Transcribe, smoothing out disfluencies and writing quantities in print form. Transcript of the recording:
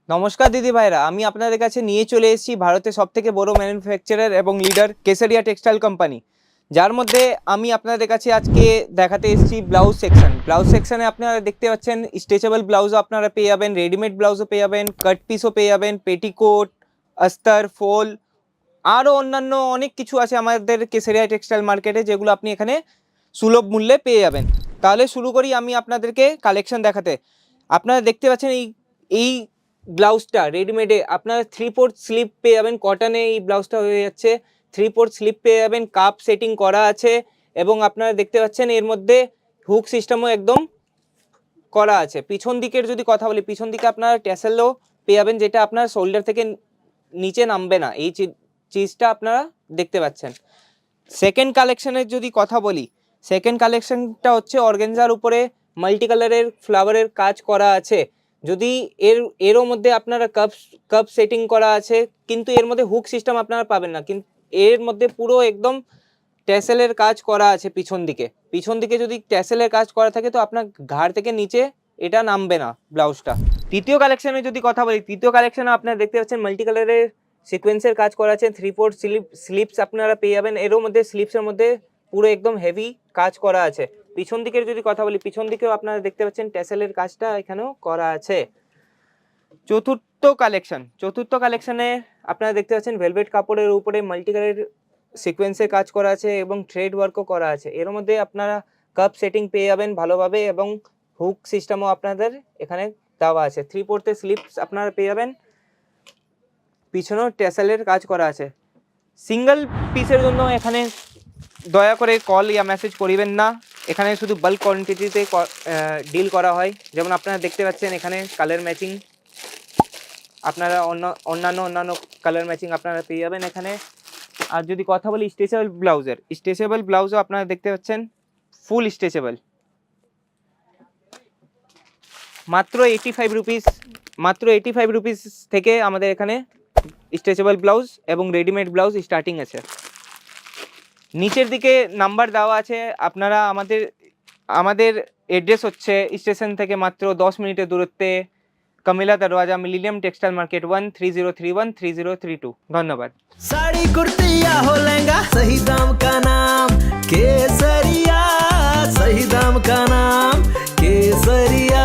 নমস্কার দিদি ভাইরা, আমি আপনাদের কাছে নিয়ে চলে এসেছি ভারতের সবথেকে বড় ম্যানুফ্যাকচারার এবং লিডার কেসারিয়া টেক্সটাইল কোম্পানি, যার মধ্যে আমি আপনাদের কাছে আজকে দেখাতে এসেছি ব্লাউজ সেকশন। ব্লাউজ সেকশনে আপনারা দেখতে পাচ্ছেন স্ট্রেচেবল ব্লাউজও আপনারা পেয়ে যাবেন, রেডিমেড ব্লাউজও পেয়ে যাবেন, কাট পিসও পেয়ে যাবেন, পেটিকোট, আস্তর, ফোল, আরও অন্যান্য অনেক কিছু আছে আমাদের কেসারিয়া টেক্সটাইল মার্কেটে, যেগুলো আপনি এখানে সুলভ মূল্যে পেয়ে যাবেন। তাহলে শুরু করি আমি আপনাদেরকে কালেকশন দেখাতে। আপনারা দেখতে পাচ্ছেন এই ব্লাউজটা রেডিমেডে আপনারা 3/4 স্লিপ পেয়ে যাবেন, কটনে এই ব্লাউজটা হয়ে যাচ্ছে 3/4 স্লিপ পেয়ে যাবেন, কাপ সেটিং করা আছে এবং আপনারা দেখতে পাচ্ছেন এর মধ্যে হুক সিস্টেমও একদম করা আছে। পিছন দিকের যদি কথা বলি, পিছন দিকে আপনারা ট্যাসেলও পেয়ে যাবেন, যেটা আপনার শোল্ডার থেকে নিচে নামবে না, এই চিজটা আপনারা দেখতে পাচ্ছেন। সেকেন্ড কালেকশনের যদি কথা বলি, সেকেন্ড কালেকশনটা হচ্ছে অর্গানজার উপরে মাল্টি কালারের ফ্লাওয়ারের কাজ করা আছে। যদি এরও মধ্যে আপনারা কাপ সেটিং করা আছে, কিন্তু এর মধ্যে হুক সিস্টেম আপনারা পাবেন না, কিন্তু এর মধ্যে পুরো একদম ট্যাসেলের কাজ করা আছে। পিছন দিকে যদি ট্যাসেলের কাজ করা থাকে তো আপনার ঘাড় থেকে নিচে এটা নামবে না ব্লাউজটা। তৃতীয় কালেকশনে যদি কথা বলি, তৃতীয় কালেকশনে আপনারা দেখতে পাচ্ছেন মাল্টি কালারের সিকোয়েন্সের কাজ করা আছে, 3/4 স্লিপস আপনারা পেয়ে যাবেন। এরও মধ্যে স্লিপসের মধ্যে পুরো একদম হেভি কাজ করা আছে। পিছন দিকের যদি কথা বলি, পিছন দিকেও আপনারা দেখতে পাচ্ছেন ট্যাসেলের কাজটা এখানেও করা আছে। চতুর্থ কালেকশনে আপনারা দেখতে পাচ্ছেন ভেলভেট কাপড়ের উপরে মাল্টি কালারের সিকোয়েন্সের কাজ করা আছে এবং থ্রেড ওয়ার্কও করা আছে। এর মধ্যে আপনারা কাপ সেটিং পেয়ে যাবেন ভালোভাবে এবং হুক সিস্টেমও আপনাদের এখানে দেওয়া আছে। 3/4 স্লিপস আপনারা পেয়ে যাবেন, পিছনেও ট্যাসেলের কাজ করা আছে। সিঙ্গেল পিসের জন্য এখানে দয়া করে কল ইয়া মেসেজ করিবেন না, এখানে শুধু বাল্ক কোয়ান্টিটিতে ডিল করা হয়। যেমন আপনারা দেখতে পাচ্ছেন এখানে কালার ম্যাচিং, আপনারা অন্যান্য কালার ম্যাচিং আপনারা পেয়ে যাবেন এখানে। আর যদি কথা বলি স্ট্রেচেবল ব্লাউজও আপনারা দেখতে পাচ্ছেন ফুল স্ট্রেচেবল, মাত্র 85 রুপিস থেকে আমাদের এখানে স্ট্রেচেবল ব্লাউজ এবং রেডিমেড ব্লাউজ স্টার্টিং আছে। নিচের দিকে নাম্বার দেওয়া আছে, আপনারা আমাদের অ্যাড্রেস হচ্ছে স্টেশন থেকে মাত্র 10 মিনিটের দূরত্বে, कमिला दरवाजा, मिलेनियम टेक्सटाइल मार्केट 1, 3031 3032। धन्यवाद। साड़ी कुर्ती या हो लहंगा, सही दाम का नाम केसरिया, सही दाम का नाम केसरिया।